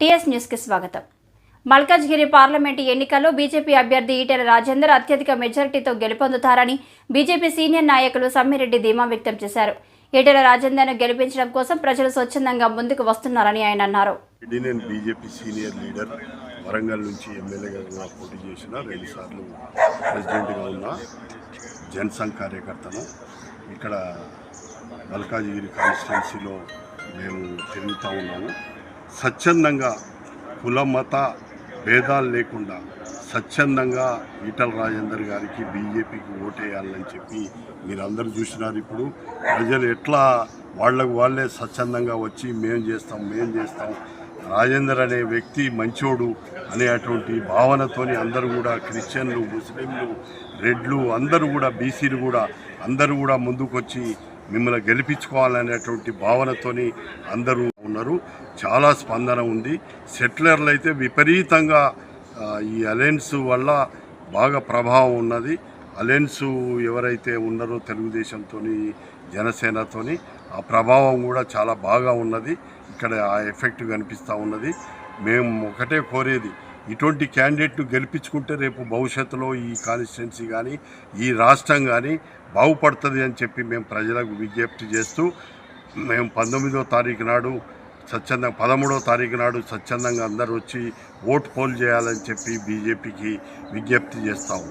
TS న్యూస్కి స్వాగతం. Malkajgiri parliament ఎన్నికల్లో బీజేపీ అభ్యర్థి ఈటెల రాజేందర్ అత్యధిక మెజారిటీతో గెలుపొందుతారని బీజేపీ సీనియర్ నాయకులు సమ్మిరెడ్డి ధీమా వ్యక్తం చేశారు. ఈటెల రాజేందర్ను గెలిపించడం కోసం ప్రజలు స్వచ్ఛందంగా ముందుకు వస్తున్నారని ఆయన అన్నారు. నేను బీజేపీ సీనియర్ లీడర్, వరంగల్ నుంచి ఎమ్మెల్యేగా పోటీ చేసిన, 2 సార్లు ప్రెసిడెంట్గా ఉన్న జనసంఘ్ కార్యకర్తను. ఇక్కడ మల్కాజ్గిరి కాన్స్టిట్యున్సీలో మేము తిరుగుతూ ఉన్నాము. స్వచ్ఛందంగా కుల మత భేదాలు లేకుండా స్వచ్ఛందంగా ఈటెల రాజేందర్ గారికి బీజేపీకి ఓటేయాలని చెప్పి మీరందరూ చూసినారు. ఇప్పుడు ప్రజలు ఎట్లా వాళ్ళే స్వచ్ఛందంగా వచ్చి మేము చేస్తాం రాజేందర్ అనే వ్యక్తి మంచోడు అనేటువంటి భావనతోని అందరూ కూడా క్రిస్టియన్లు, ముస్లింలు, రెడ్లు అందరూ కూడా, బీసీలు కూడా అందరూ కూడా ముందుకొచ్చి మిమ్మల్ని గెలిపించుకోవాలనేటువంటి భావనతోని అందరూ ఉన్నారు. చాలా స్పందన ఉంది. సెటిలర్లు అయితే విపరీతంగా ఈ అలయన్స్ వల్ల బాగా ప్రభావం ఉన్నది. అలయన్స్ ఎవరైతే ఉన్నారో తెలుగుదేశంతో, జనసేనతో, ఆ ప్రభావం కూడా చాలా బాగా ఉన్నది. ఇక్కడ ఆ ఎఫెక్ట్ కనిపిస్తూ ఉన్నది. మేము ఒకటే కోరేది, ఇటువంటి క్యాండిడేట్ను గెలిపించుకుంటే రేపు భవిష్యత్తులో ఈ కాన్స్టిట్యున్సీ కానీ ఈ రాష్ట్రం కానీ బాగుపడుతుంది అని చెప్పి మేము ప్రజలకు విజ్ఞప్తి చేస్తూ, మేము 19వ తారీఖు నాడు 13వ తారీఖు నాడు స్వచ్ఛందంగా అందరూ వచ్చి ఓటు పోల్ చేయాలని చెప్పి బీజేపీకి విజ్ఞప్తి చేస్తాము.